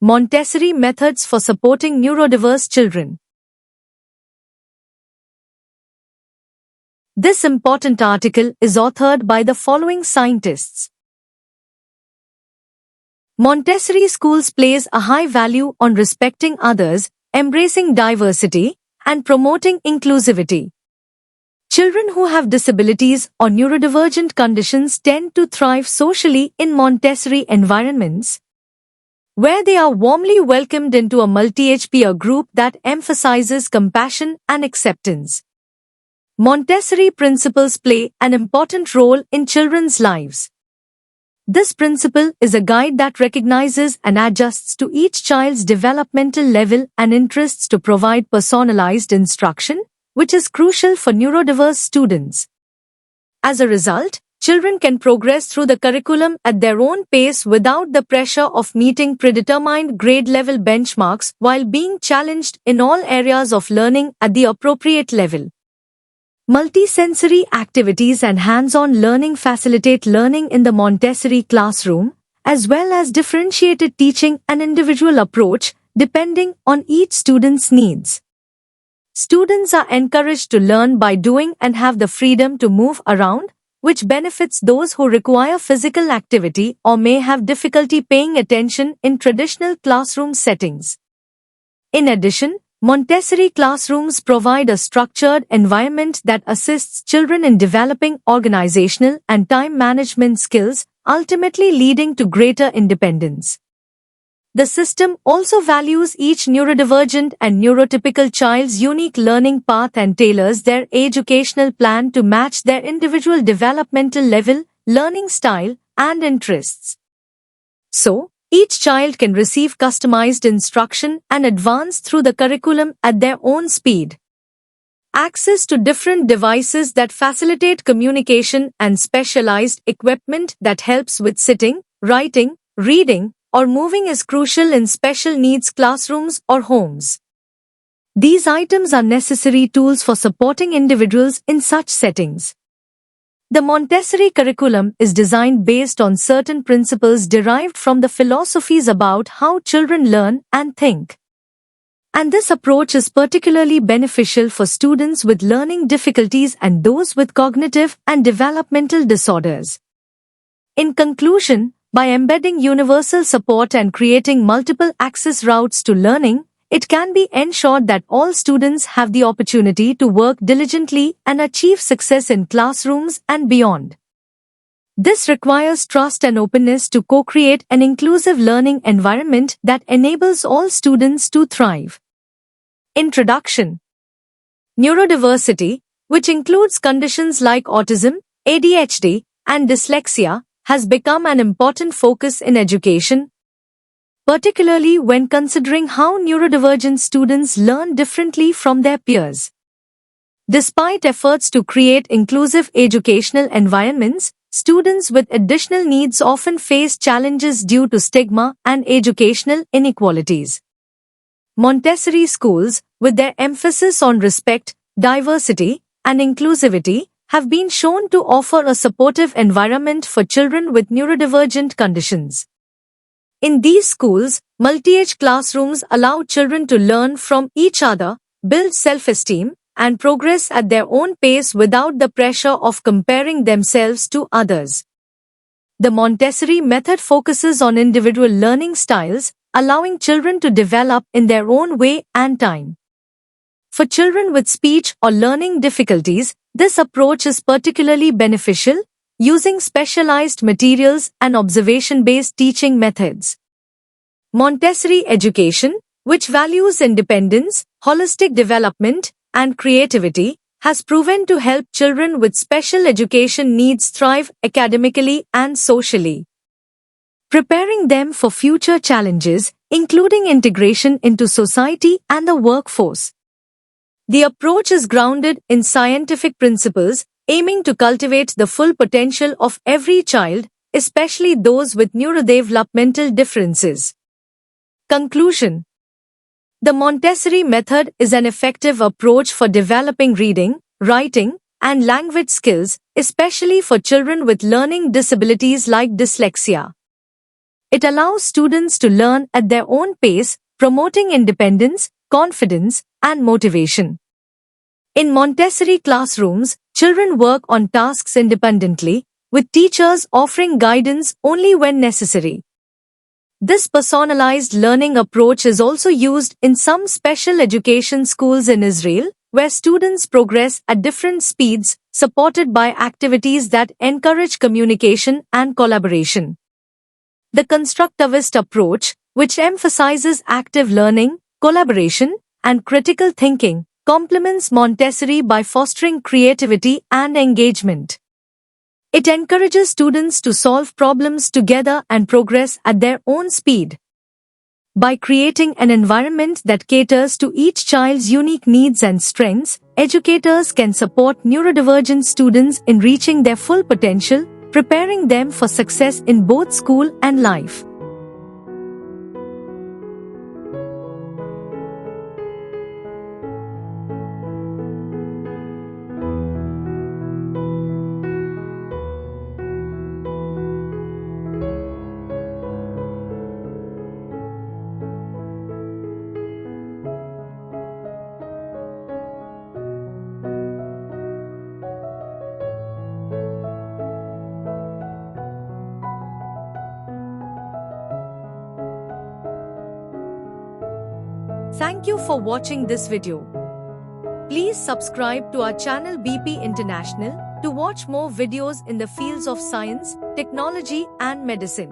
Montessori methods for supporting neurodiverse children. This important article is authored by the following scientists. Montessori schools place a high value on respecting others, embracing diversity, and promoting inclusivity. Children who have disabilities or neurodivergent conditions tend to thrive socially in Montessori environments, where they are warmly welcomed into a multi-age peer group that emphasizes compassion and acceptance. Montessori principles play an important role in children's lives. This principle is a guide that recognizes and adjusts to each child's developmental level and interests to provide personalized instruction, which is crucial for neurodiverse students. As a result, children can progress through the curriculum at their own pace without the pressure of meeting predetermined grade-level benchmarks while being challenged in all areas of learning at the appropriate level. Multisensory activities and hands-on learning facilitate learning in the Montessori classroom, as well as differentiated teaching and individual approach, depending on each student's needs. Students are encouraged to learn by doing and have the freedom to move around, which benefits those who require physical activity or may have difficulty paying attention in traditional classroom settings. In addition, Montessori classrooms provide a structured environment that assists children in developing organizational and time management skills, ultimately leading to greater independence. The system also values each neurodivergent and neurotypical child's unique learning path and tailors their educational plan to match their individual developmental level, learning style, and interests. So, each child can receive customized instruction and advance through the curriculum at their own speed. Access to different devices that facilitate communication and specialized equipment that helps with sitting, writing, reading, or moving is crucial in special needs classrooms or homes. These items are necessary tools for supporting individuals in such settings. The Montessori curriculum is designed based on certain principles derived from the philosophies about how children learn and think. And this approach is particularly beneficial for students with learning difficulties and those with cognitive and developmental disorders. In conclusion, by embedding universal support and creating multiple access routes to learning, it can be ensured that all students have the opportunity to work diligently and achieve success in classrooms and beyond. This requires trust and openness to co-create an inclusive learning environment that enables all students to thrive. Introduction. Neurodiversity, which includes conditions like autism, ADHD, and dyslexia, has become an important focus in education, particularly when considering how neurodivergent students learn differently from their peers. Despite efforts to create inclusive educational environments, students with additional needs often face challenges due to stigma and educational inequalities. Montessori schools, with their emphasis on respect, diversity, and inclusivity, have been shown to offer a supportive environment for children with neurodivergent conditions. In these schools, multi-age classrooms allow children to learn from each other, build self-esteem, and progress at their own pace without the pressure of comparing themselves to others. The Montessori method focuses on individual learning styles, allowing children to develop in their own way and time. For children with speech or learning difficulties, this approach is particularly beneficial, using specialized materials and observation-based teaching methods. Montessori education, which values independence, holistic development, and creativity, has proven to help children with special education needs thrive academically and socially, preparing them for future challenges, including integration into society and the workforce. The approach is grounded in scientific principles, aiming to cultivate the full potential of every child, especially those with neurodevelopmental differences. Conclusion. The Montessori method is an effective approach for developing reading, writing, and language skills, especially for children with learning disabilities like dyslexia. It allows students to learn at their own pace, promoting independence, confidence, and motivation. In Montessori classrooms, children work on tasks independently, with teachers offering guidance only when necessary. This personalized learning approach is also used in some special education schools in Israel, where students progress at different speeds, supported by activities that encourage communication and collaboration. The constructivist approach, which emphasizes active learning, collaboration, and critical thinking, complements Montessori by fostering creativity and engagement. It encourages students to solve problems together and progress at their own speed. By creating an environment that caters to each child's unique needs and strengths, educators can support neurodivergent students in reaching their full potential, preparing them for success in both school and life. Thank you for watching this video. Please subscribe to our channel BP International to watch more videos in the fields of science, technology and medicine.